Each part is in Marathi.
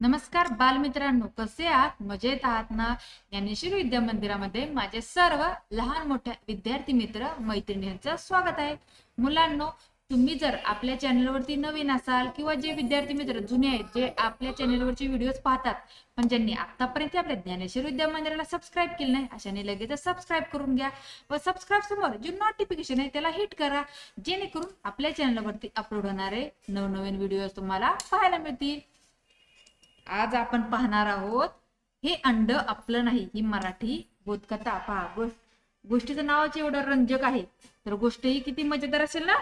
नमस्कार बालमित्रांनो, कसे आहात? मजेत आहात ना? ज्ञानेश्वरी विद्या मंदिरामध्ये माझे सर्व लहान मोठ्या विद्यार्थी मित्र मैत्रिणींचं स्वागत आहे. मुलांनो, तुम्ही जर आपल्या चॅनलवरती नवीन असाल किंवा जे विद्यार्थी मित्र जुने आहेत जे आपल्या चॅनलवरचे व्हिडिओज पाहतात पण ज्यांनी आतापर्यंत आपल्या ज्ञानेश्वरी विद्या मंदिराला सबस्क्राईब केलं नाही अशाने लगेच सबस्क्राईब करून घ्या व सबस्क्राईब समोर जे नोटिफिकेशन आहे त्याला हिट करा, जेणेकरून आपल्या चॅनलवरती अपलोड होणारे नवनवीन व्हिडिओज तुम्हाला पाहायला मिळतील. आज आपण पाहणार आहोत हे अंड आपलं नाही, ही मराठी बोधकथा. पहा, गोष्टीचं नावच एवढं रंजक आहे तर गोष्ट ही किती मजेदार असेल ना.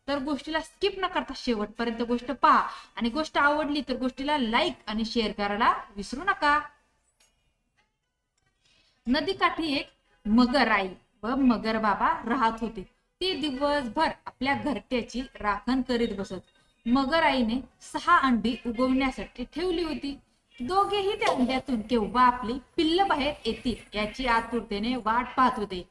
तर गोष्टीला स्किप न करता शेवटपर्यंत गोष्ट पहा आणि गोष्ट आवडली तर गोष्टीला लाईक आणि शेअर करायला विसरू नका. नदीकाठी एक मगर आई व मगर बाबा राहत होते. ते दिवसभर आपल्या घरट्याची राखण करीत बसत. मगर आईने 6 अंडी उगवण्यासाठी ठेवली होती. दोघेही त्या अंड्यातून केव्हा आपली पिल्ल बाहेर येतील याची आतुरतेने वाट पाहत होते.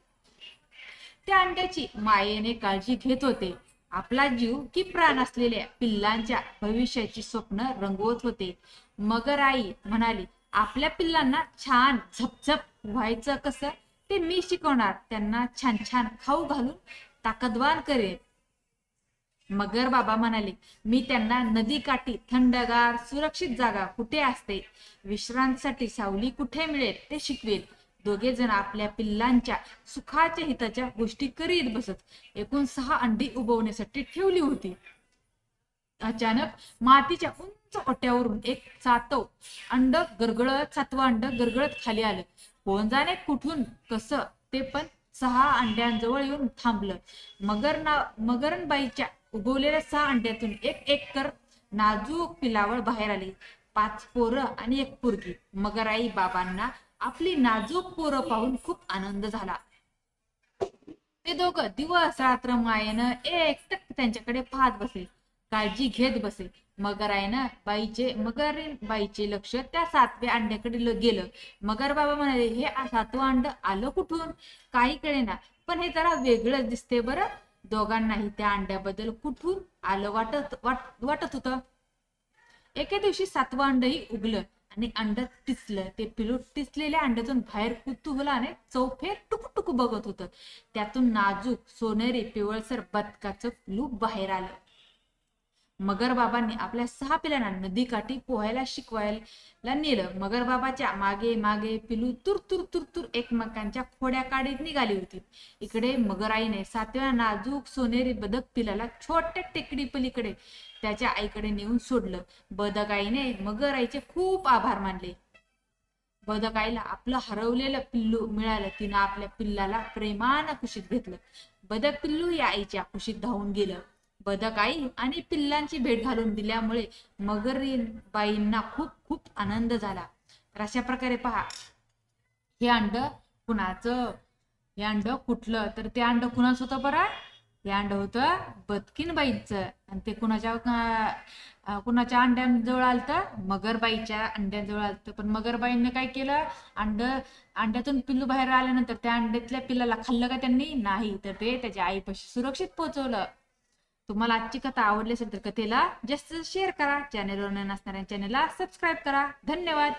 त्या अंड्याची मायेने काळजी घेत होते. आपला जीव की प्राण असलेल्या पिल्लांच्या भविष्याची स्वप्न रंगवत होते. मगर आई म्हणाली, आपल्या पिल्लांना छान झपझप व्हायचं कसं ते मी शिकवणार. त्यांना छान छान खाऊ घालून ताकदवान करेन. मगर बाबा म्हणाले, मी त्यांना नदीकाठी थंडगार सुरक्षित जागा कुठे असते, विश्रांतीसाठी सावली कुठे मिळेल ते शिकवेल. दोघे जण आपल्या पिल्लांच्या सुखाच्या हिताच्या गोष्टी करीत बसत. एकूण 6 अंडी उगवण्यासाठी ठेवली होती. अचानक मातीच्या उंच ओट्यावरून एक सातवं अंड गरगळत खाली आलं. कोण जाणे कुठून कसं ते, पण 6 अंड्यांजवळ येऊन थांबलं. मगरनबाईच्या उगवलेल्या 6 अंड्यातून एक एक कर नाजूक पिलावळ बाहेर आली. 5 पोरं आणि 1 पोरगी. मगराई बाबांना आपली नाजूक पोरं पाहून खूप आनंद झाला. ते दोघं दिवस रात्र मायेनं एकटक त्यांच्याकडे पाहत बसे, काळजी घेत बसे. मगरीन बाईचे लक्ष त्या 7व्या अंड्याकडे गेलं. मगर बाबा म्हणाले, हे 7वं अंड आलं कुठून? काही कळेना, पण हे जरा वेगळंच दिसते बरं. दोघांनाही त्या अंड्याबद्दल कुठून आलं वाटत होतं. एके दिवशी 7वं अंडही उगलं आणि अंड टिचलं. ते पिलू टिचलेल्या अंड्यातून बाहेर कुतूहलाने चौफेर टुकटुक बघत होतं. त्यातून नाजूक सोनेरी पिवळसर बदकाचं पिलू बाहेर आलं. मगर बाबांनी आपल्या 6 पिल्लांना नदीकाठी पोहायला शिकवायला नेलं. मगर बाबाच्या मागे मागे पिलू तुर तुर तुर तुर एकमेकांच्या खोड्या काढीत निघाली होती. इकडे मगराईने 7व्या नाजूक सोनेरी बदक पिलाला छोट्या टेकडी पलीकडे त्याच्या आईकडे नेऊन सोडलं. बदकाईने मगराईचे खूप आभार मानले. बदकाईला आपलं हरवलेलं पिल्लू मिळालं. तिनं आपल्या पिल्लाला प्रेमानं कुशीत घेतलं. बदक पिल्लू या आईच्या कुशीत धावून गेलं. बदक आई आणि पिल्लांची भेट घालून दिल्यामुळे मगरीन बाईंना खूप खूप आनंद झाला. तर अशा प्रकारे पहा, हे अंड कुणाचं? हे अंड कुठलं? तर ते अंड कुणाचं होतं बरं? हे अंड होतं बदकीन बाईंचं. आणि ते कुणाच्या अंड्यांजवळ आलतं? मगरबाईच्या अंड्यांजवळ आलतं. पण मगरबाईंनी काय केलं? अंड्यातून पिल्लू बाहेर आल्यानंतर त्या अंड्यातल्या पिल्लाला खाल्लं का त्यांनी? नाही, तर ते त्याच्या आईपाशी सुरक्षित पोहोचवलं. तुम्हाला आजची कथा आवडली असेल तर कथेला जास्त शेअर करा. चॅनेलवर नसणाऱ्या चॅनेलला सबस्क्राईब करा. धन्यवाद.